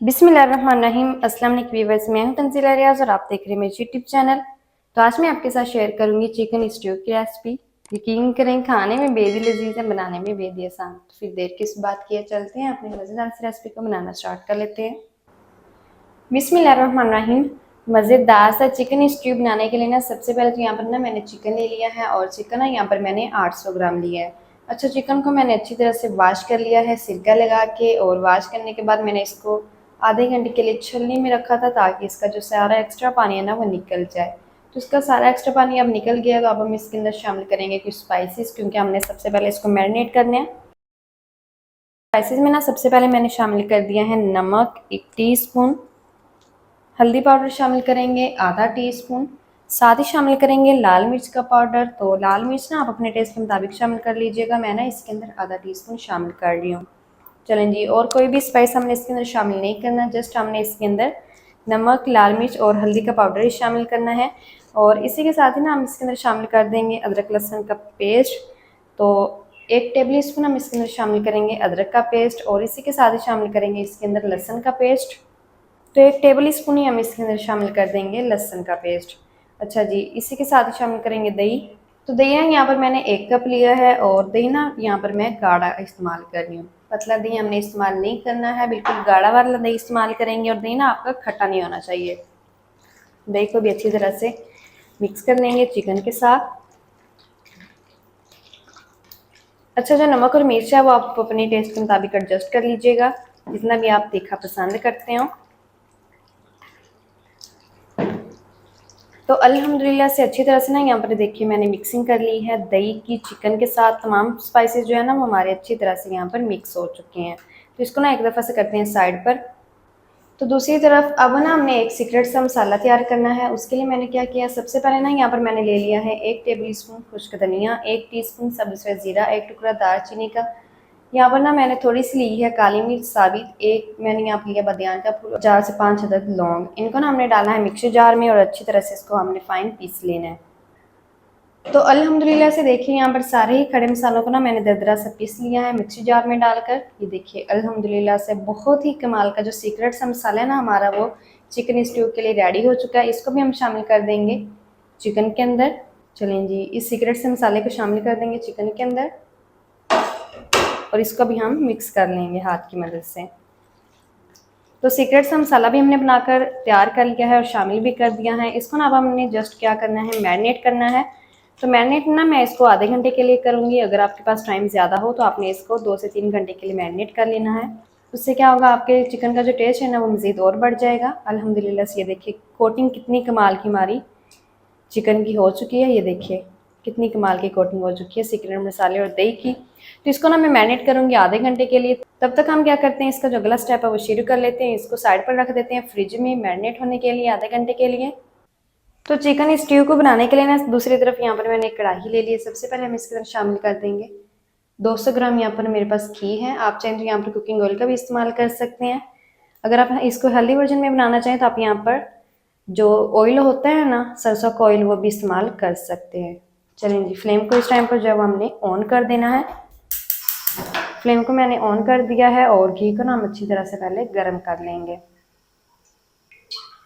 बिस्मिल्लाहिर्रहमानिर्रहीम। अस्सलाम वालेकुम व्यूअर्स, मैं हूं तंजीला रियाज और आप देख रहे हैं मेरे यूट्यूब चैनल। तो आज मैं आपके साथ शेयर करूंगी चिकन स्ट्यू की रेसिपी। यकीन करें खाने में बेहद लजीज है, बनाने में बेहद आसान। तो फिर देर किस बात की है, चलते हैं अपनी मज़ेदार सी रेसिपी को बनाना स्टार्ट कर लेते हैं। बिस्मिल्लाहिर्रहमानिर्रहीम। मज़ेदार सा चिकन स्ट्यू बनाने के लिए ना सबसे पहले तो यहाँ पर ना मैंने चिकन ले लिया है और चिकन ना यहाँ पर मैंने 800 ग्राम लिया है। अच्छा, चिकन को मैंने अच्छी तरह से वॉश कर लिया है सिरका लगा के, और वॉश करने के बाद मैंने इसको आधे घंटे के लिए छलनी में रखा था ताकि इसका जो सारा एक्स्ट्रा पानी है ना वो निकल जाए। तो इसका सारा एक्स्ट्रा पानी अब निकल गया, तो अब हम इसके अंदर शामिल करेंगे कुछ स्पाइसेस, क्योंकि हमने सबसे पहले इसको मैरिनेट करना है। स्पाइसेस में ना सबसे पहले मैंने शामिल कर दिया है नमक 1 टीस्पून, हल्दी पाउडर शामिल करेंगे आधा टीस्पून, साथ ही शामिल करेंगे लाल मिर्च का पाउडर। तो लाल मिर्च ना आप अपने टेस्ट के मुताबिक शामिल कर लीजिएगा, मैं ना इसके अंदर आधा टीस्पून शामिल कर रही हूँ। चलें जी, और कोई भी स्पाइस हमने इसके अंदर शामिल नहीं करना, जस्ट हमने इसके अंदर नमक, लाल मिर्च और हल्दी का पाउडर ही शामिल करना है। और इसी के साथ ही ना हम इसके अंदर शामिल कर देंगे अदरक लहसुन का पेस्ट। तो 1 टेबल स्पून हम इसके अंदर शामिल करेंगे अदरक का पेस्ट, और इसी के साथ ही शामिल करेंगे इसके अंदर लहसुन का पेस्ट। तो 1 टेबल स्पून ही हम इसके अंदर शामिल कर देंगे लहसुन का पेस्ट। अच्छा जी, इसी के साथ ही शामिल करेंगे दही। तो दही यहाँ पर मैंने 1 कप लिया है, और दही ना यहाँ पर मैं गाढ़ा इस्तेमाल कर रही हूँ। पतला दही हमने इस्तेमाल नहीं करना है, बिल्कुल गाढ़ा वाला दही इस्तेमाल करेंगे। और दही ना आपका खट्टा नहीं होना चाहिए। दही को भी अच्छी तरह से मिक्स कर लेंगे चिकन के साथ। अच्छा, जो नमक और मिर्च है वो आप अपने टेस्ट के मुताबिक एडजस्ट कर लीजिएगा, जितना भी आप तीखा पसंद करते हो। तो अल्हम्दुलिल्लाह से अच्छी तरह से ना यहाँ पर देखिए मैंने मिक्सिंग कर ली है दही की चिकन के साथ। तमाम स्पाइसेस जो है ना वो हमारे अच्छी तरह से यहाँ पर मिक्स हो चुके हैं। तो इसको ना एक दफ़ा से करते हैं साइड पर। तो दूसरी तरफ अब ना हमने एक सीक्रेट सा मसाला तैयार करना है। उसके लिए मैंने क्या किया, सबसे पहले ना यहाँ पर मैंने ले लिया है 1 टेबल स्पून खुश्क धनिया, 1 टीस्पून सब्ज़ ज़ीरा, 1 टुकड़ा दालचीनी का। यहाँ पर ना मैंने थोड़ी सी ली है काली मिर्च साबित, एक मैंने यहाँ पर लिया बदियान का फूल, 4 से 5 अदद लौंग। इनको ना हमने डालना है मिक्सर जार में और अच्छी तरह से इसको हमने फाइन पीस लेना है। तो अल्हम्दुलिल्लाह से देखिए यहाँ पर सारे ही खड़े मसालों को ना मैंने दरदरा सा पीस लिया है मिक्सी जार में डालकर। ये देखिए अल्हम्दुलिल्लाह से बहुत ही कमाल का जो सीक्रेट सा मसाला है ना हमारा, वो चिकन स्ट्यू के लिए रेडी हो चुका है। इसको भी हम शामिल कर देंगे चिकन के अंदर। चलें जी, इस सीक्रेट से मसाले को शामिल कर देंगे चिकन के अंदर, और इसको भी हम मिक्स कर लेंगे हाथ की मदद से। तो सीक्रेट सा मसाला भी हमने बनाकर तैयार कर लिया है और शामिल भी कर दिया है। इसको ना अब हमने जस्ट क्या करना है, मैरिनेट करना है। तो मैरिनेट ना मैं इसको आधे घंटे के लिए करूँगी। अगर आपके पास टाइम ज़्यादा हो तो आपने इसको 2 से 3 घंटे के लिए मैरिनेट कर लेना है। उससे क्या होगा, आपके चिकन का जो टेस्ट है ना वो मज़ीद और बढ़ जाएगा। अल्हम्दुलिल्लाह से ये देखिए कोटिंग कितनी कमाल की हमारी चिकन की हो चुकी है। ये देखिए कितनी कमाल की कोटिंग हो चुकी है सीक्रेट मसाले और दही की। तो इसको ना मैं मैरिनेट करूँगी आधे घंटे के लिए। तब तक हम क्या करते हैं, इसका जो अगला स्टेप है वो शुरू कर लेते हैं। इसको साइड पर रख देते हैं फ्रिज में मैरिनेट होने के लिए आधे घंटे के लिए। तो चिकन स्ट्यू को बनाने के लिए ना दूसरी तरफ यहाँ पर मैंने एक कढ़ाई ले ली है। सबसे पहले हम इसके अंदर शामिल कर देंगे 200 ग्राम यहाँ पर मेरे पास घी है। आप चाहें तो यहाँ पर कुकिंग ऑयल का भी इस्तेमाल कर सकते हैं। अगर आप इसको हेल्दी वर्जन में बनाना चाहें तो आप यहाँ पर जो ऑयल होता है ना सरसों का ऑयल, वो भी इस्तेमाल कर सकते हैं। चलें जी, फ्लेम को इस टाइम पर जब हमने ऑन कर देना है। फ्लेम को मैंने ऑन कर दिया है और घी को ना हम अच्छी तरह से पहले गर्म कर लेंगे।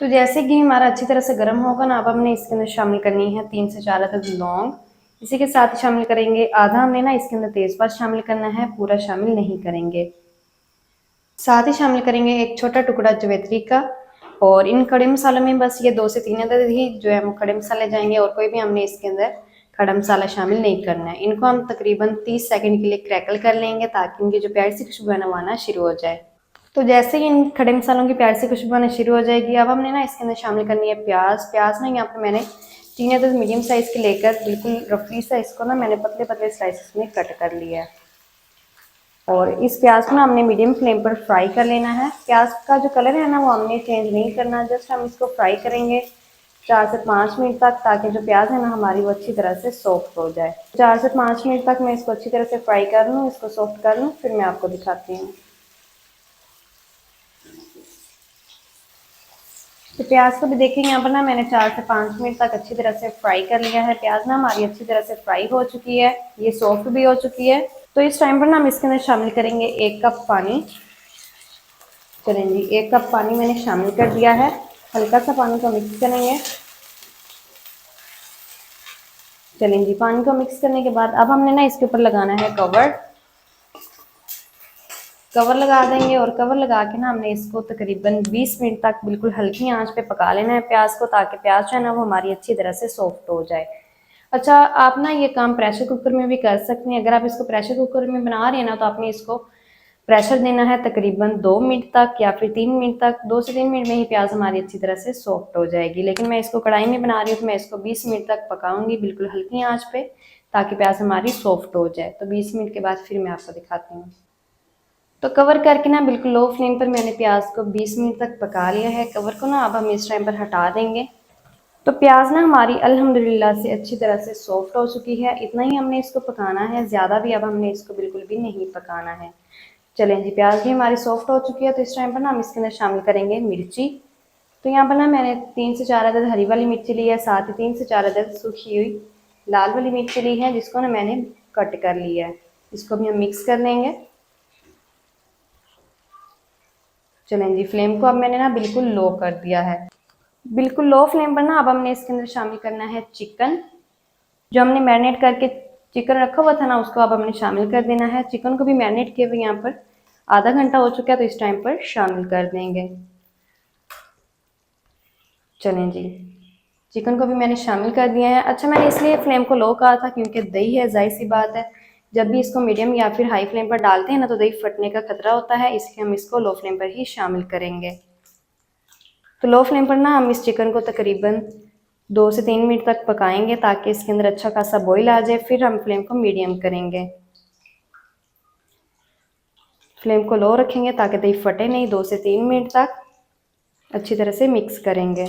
तो जैसे घी हमारा अच्छी तरह से गर्म होगा ना, अब हमने इसके अंदर शामिल करनी है 3 से 4 अदद लौंग। इसी के साथ शामिल करेंगे आधा हमने ना इसके अंदर तेज़पात शामिल करना है, पूरा शामिल नहीं करेंगे। साथ ही शामिल करेंगे एक छोटा टुकड़ा जवेत्री का। और इन खड़े मसालों में बस ये 2 से 3 अदद ही जो है वो खड़े मसाले जाएंगे, और कोई भी हमने इसके अंदर खड़ा मसाला शामिल नहीं करना है। इनको हम तकरीबन 30 सेकंड के लिए क्रैकल कर लेंगे ताकि इनकी जो प्यारी सी खुशबू है ना वो आना शुरू हो जाए। तो जैसे ही इन खड़े मसालों की प्यारी सी खुशबू आना शुरू हो जाएगी, अब हमने ना इसके अंदर शामिल करनी है प्याज। प्याज ना यहाँ पर मैंने 3 अदद मीडियम साइज़ के लेकर बिल्कुल रफली सा इसको ना मैंने पतले पतले स्लाइसेस में कट कर लिया है। और इस प्याज को ना हमने मीडियम फ्लेम पर फ्राई कर लेना है। प्याज का जो कलर है ना वो हमने चेंज नहीं करना, जस्ट हम इसको फ्राई करेंगे 4 से 5 मिनट तक, ताकि जो प्याज है ना हमारी वो अच्छी तरह से सॉफ्ट हो जाए। 4 से 5 मिनट तक मैं इसको अच्छी तरह से फ्राई कर लूँ, इसको सॉफ्ट कर लूँ, फिर मैं आपको दिखाती हूँ। तो प्याज को भी देखिए यहाँ पर ना मैंने 4 से 5 मिनट तक अच्छी तरह से फ्राई कर लिया है। प्याज ना हमारी अच्छी तरह से फ्राई हो चुकी है, ये सॉफ्ट भी हो चुकी है। तो इस टाइम पर ना हम इसके अंदर शामिल करेंगे 1 कप पानी। चलें जी, 1 कप पानी मैंने शामिल कर दिया है। हल्का सा पानी को मिक्स करेंगे। चलें जी, पानी को मिक्स करने के बाद अब हमने ना इसके ऊपर लगाना है कवर। कवर लगा देंगे और कवर लगा के ना हमने इसको तकरीबन 20 मिनट तक बिल्कुल हल्की आंच पे पका लेना है प्याज को, ताकि प्याज जो है ना वो हमारी अच्छी तरह से सॉफ्ट हो जाए। अच्छा, आप ना ये काम प्रेशर कुकर में भी कर सकते हैं। अगर आप इसको प्रेशर कुकर में बना रहे हैं ना, तो आपने इसको प्रेशर देना है तकरीबन 2 मिनट तक या फिर 3 मिनट तक। 2 से 3 मिनट में ही प्याज हमारी अच्छी तरह से सॉफ्ट हो जाएगी। लेकिन मैं इसको कढ़ाई में बना रही हूँ, तो मैं इसको 20 मिनट तक पकाऊंगी बिल्कुल हल्की आंच पे, ताकि प्याज हमारी सॉफ्ट हो जाए। तो 20 मिनट के बाद फिर मैं आपको दिखाती हूँ। तो कवर करके ना बिल्कुल लो फ्लेम पर मैंने प्याज को 20 मिनट तक पका लिया है। कवर को ना अब हम इस टाइम पर हटा देंगे। तो प्याज ना हमारी अल्हम्दुलिल्लाह से अच्छी तरह से सॉफ्ट हो चुकी है। इतना ही हमने इसको पकाना है, ज़्यादा भी अब हमने इसको बिल्कुल भी नहीं पकाना है। चलें जी, प्याज भी हमारी सॉफ्ट हो चुकी है। तो इस टाइम पर ना हम इसके अंदर शामिल करेंगे मिर्ची। तो यहाँ पर ना मैंने 3 से 4 अदद हरी वाली मिर्ची ली है, साथ ही 3 से 4 अदद सूखी हुई लाल वाली मिर्ची ली है, जिसको ना मैंने कट कर लिया है। इसको भी हम मिक्स कर लेंगे। चलें जी, फ्लेम को अब मैंने ना बिल्कुल लो कर दिया है। बिल्कुल लो फ्लेम पर ना अब हमने इसके अंदर शामिल करना है चिकन। जो हमने मैरिनेट करके चिकन रखा हुआ था ना, उसको अब हमने शामिल कर देना है। चिकन को भी मैरिनेट किए हुए यहाँ पर आधा घंटा हो चुका है, तो इस टाइम पर शामिल कर देंगे। चलें जी, चिकन को भी मैंने शामिल कर दिया है। अच्छा, मैंने इसलिए फ्लेम को लो कहा था क्योंकि दही है, जाहिर सी बात है, जब भी इसको मीडियम या फिर हाई फ्लेम पर डालते हैं ना, तो दही फटने का खतरा होता है, इसलिए हम इसको लो फ्लेम पर ही शामिल करेंगे। तो लो फ्लेम पर ना हम इस चिकन को तकरीबन 2 से 3 मिनट तक पकाएंगे, ताकि इसके अंदर अच्छा खासा बॉईल आ जाए। फिर हम फ्लेम को मीडियम करेंगे। फ्लेम को लो रखेंगे ताकि दही फटे नहीं। 2 से 3 मिनट तक अच्छी तरह से मिक्स करेंगे।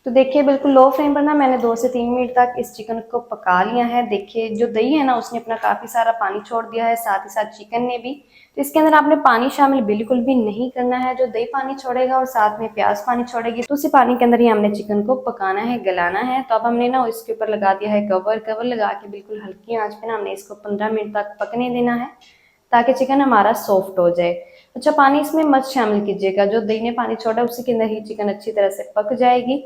तो देखिए, बिल्कुल लो फ्लेम पर ना मैंने 2 से 3 मिनट तक इस चिकन को पका लिया है। देखिए, जो दही है ना उसने अपना काफ़ी सारा पानी छोड़ दिया है, साथ ही साथ चिकन ने भी। तो इसके अंदर आपने पानी शामिल बिल्कुल भी नहीं करना है। जो दही पानी छोड़ेगा और साथ में प्याज पानी छोड़ेगी, तो उसी पानी के अंदर ही हमने चिकन को पकाना है, गलाना है। तो अब हमने ना इसके ऊपर लगा दिया है कवर। कवर लगा के बिल्कुल हल्की आँच पर ना हमने इसको 15 मिनट तक पकने देना है, ताकि चिकन हमारा सॉफ्ट हो जाए। अच्छा, पानी इसमें मत शामिल कीजिएगा। जो दही ने पानी छोड़ा उसी के अंदर ही चिकन अच्छी तरह से पक जाएगी।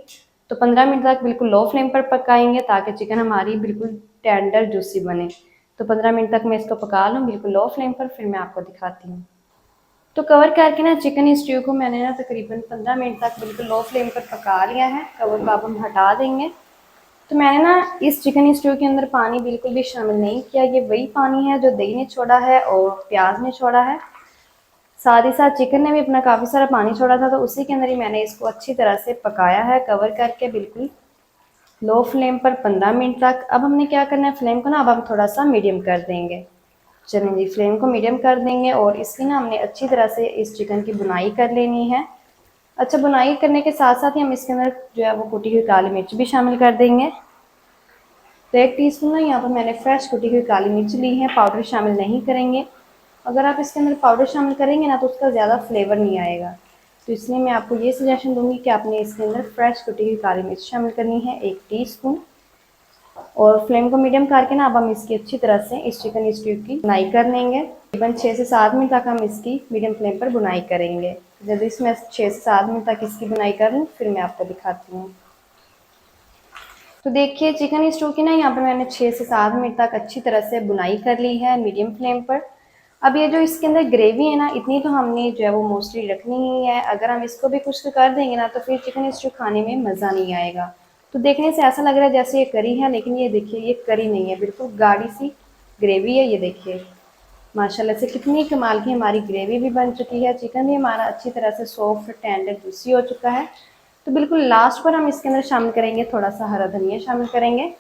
तो 15 मिनट तक बिल्कुल लो फ्लेम पर पकाएंगे, ताकि चिकन हमारी बिल्कुल टेंडर जूसी बने। तो 15 मिनट तक मैं इसको पका लूँ बिल्कुल लो फ्लेम पर, फिर मैं आपको दिखाती हूँ। तो कवर करके ना चिकन स्ट्यू को मैंने ना तकरीबन 15 मिनट तक बिल्कुल लो फ्लेम पर पका लिया है। कवर को अब हम हटा देंगे। तो मैंने ना इस चिकन स्ट्यू के अंदर पानी बिल्कुल भी शामिल नहीं किया। ये वही पानी है जो दही ने छोड़ा है और प्याज ने छोड़ा है, साथ ही साथ चिकन ने भी अपना काफ़ी सारा पानी छोड़ा था। तो उसी के अंदर ही मैंने इसको अच्छी तरह से पकाया है, कवर करके बिल्कुल लो फ्लेम पर 15 मिनट तक। अब हमने क्या करना है, फ्लेम को ना अब हम थोड़ा सा मीडियम कर देंगे। चलें जी, फ्लेम को मीडियम कर देंगे और इसकी ना हमने अच्छी तरह से इस चिकन की बुनाई कर लेनी है। अच्छा, बुनाई करने के साथ साथ ही हम इसके अंदर जो है वो कुटी हुई काली मिर्च भी शामिल कर देंगे। तो 1 टीस्पून ना यहाँ पर मैंने फ्रेश कुटी हुई काली मिर्च ली है, पाउडर शामिल नहीं करेंगे। अगर आप इसके अंदर पाउडर शामिल करेंगे ना, तो उसका ज़्यादा फ्लेवर नहीं आएगा। तो इसलिए मैं आपको ये सजेशन दूंगी कि आपने इसके अंदर फ्रेश कुटी हुई काली मिर्च शामिल करनी है, 1 टीस्पून। और फ्लेम को मीडियम करके ना अब हम इसकी अच्छी तरह से इस चिकन स्ट्यू की बुनाई कर लेंगे। तकरीबन 6 से 7 मिनट तक हम इसकी मीडियम फ्लेम पर बुनाई करेंगे। जब इसमें 6 से 7 मिनट तक इसकी बुनाई कर लूँ, फिर मैं आपको दिखाती हूँ। तो देखिए, चिकन स्टू की ना यहाँ पर मैंने 6 से 7 मिनट तक अच्छी तरह से बुनाई कर ली है मीडियम फ्लेम पर। अब ये जो इसके अंदर ग्रेवी है ना, इतनी तो हमने जो है वो मोस्टली रखनी ही है। अगर हम इसको भी कुछ कर देंगे ना, तो फिर चिकन स्टू खाने में मज़ा नहीं आएगा। तो देखने से ऐसा लग रहा है जैसे ये करी है, लेकिन ये देखिए ये करी नहीं है, बिल्कुल गाढ़ी सी ग्रेवी है। ये देखिए माशाल्लाह से कितनी कमाल की हमारी ग्रेवी भी बन चुकी है। चिकन भी हमारा अच्छी तरह से सॉफ्ट टेंडर जूसी हो चुका है। तो बिल्कुल लास्ट पर हम इसके अंदर शामिल करेंगे थोड़ा सा हरा धनिया शामिल करेंगे।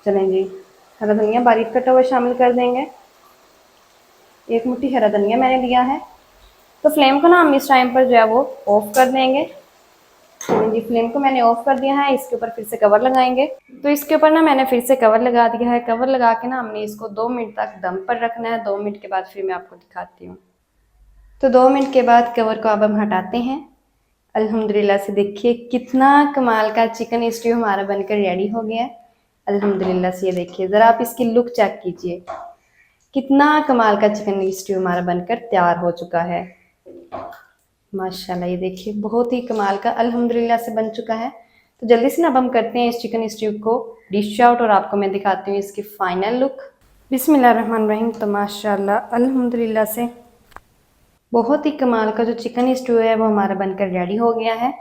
चलें जी, हरा धनिया बारीक कटा हुआ शामिल कर देंगे। 1 मुट्ठी हरा धनिया मैंने लिया है। तो फ्लेम को ना हम इस टाइम पर जो है वो ऑफ कर देंगे। चलें जी, फ्लेम को मैंने ऑफ कर दिया है। इसके ऊपर फिर से कवर लगाएंगे। तो इसके ऊपर ना मैंने फिर से कवर लगा दिया है। कवर लगा के ना हमने इसको 2 मिनट तक दम पर रखना है। 2 मिनट के बाद फिर मैं आपको दिखाती हूँ। तो 2 मिनट के बाद कवर को अब हम हटाते हैं। अल्हम्दुलिल्लाह से देखिए कितना कमाल का चिकन स्ट्यू हमारा बनकर रेडी हो गया है। अल्हम्दुलिल्लाह से ये देखिए, ज़रा आप इसकी लुक चेक कीजिए। कितना कमाल का चिकन स्ट्यू हमारा बनकर तैयार हो चुका है। माशाल्लाह, ये देखिए बहुत ही कमाल का अल्हम्दुलिल्लाह से बन चुका है। तो जल्दी से ना अब हम करते हैं इस चिकन स्ट्यू को डिश आउट और आपको मैं दिखाती हूँ इसकी फाइनल लुक। बिस्मिल्लाहिर्रहमानिर्रहीम। तो माशाल्लाह अल्हम्दुलिल्लाह से बहुत ही कमाल का जो चिकन स्ट्यू है वो हमारा बनकर रेडी हो गया है।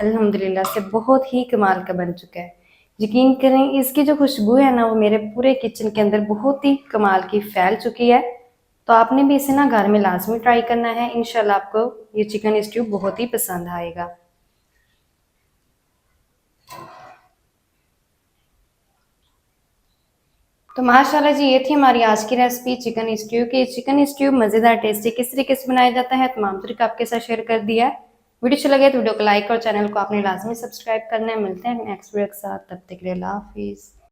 अल्हम्दुलिल्लाह से बहुत ही कमाल का बन चुका है। यकीन करें इसकी जो खुशबू है ना वो मेरे पूरे किचन के अंदर बहुत ही कमाल की फैल चुकी है। तो आपने भी इसे ना घर में लाजमी ट्राई करना है। इंशाल्लाह आपको ये चिकन स्ट्यू बहुत ही पसंद आएगा। तो माशाल्लाह जी, ये थी हमारी आज की रेसिपी चिकन स्ट्यू की। चिकन स्ट्यू मज़ेदार टेस्टी किस तरीके से बनाया जाता है तमाम तरीका आपके साथ शेयर कर दिया है। वीडियो अच्छा लगे तो वीडियो को लाइक और चैनल को आपने लाजमी सब्सक्राइब करना है। मिलते हैं नेक्स्ट वीडियो के साथ, तब तक के लिए अल्लाह हाफिज़।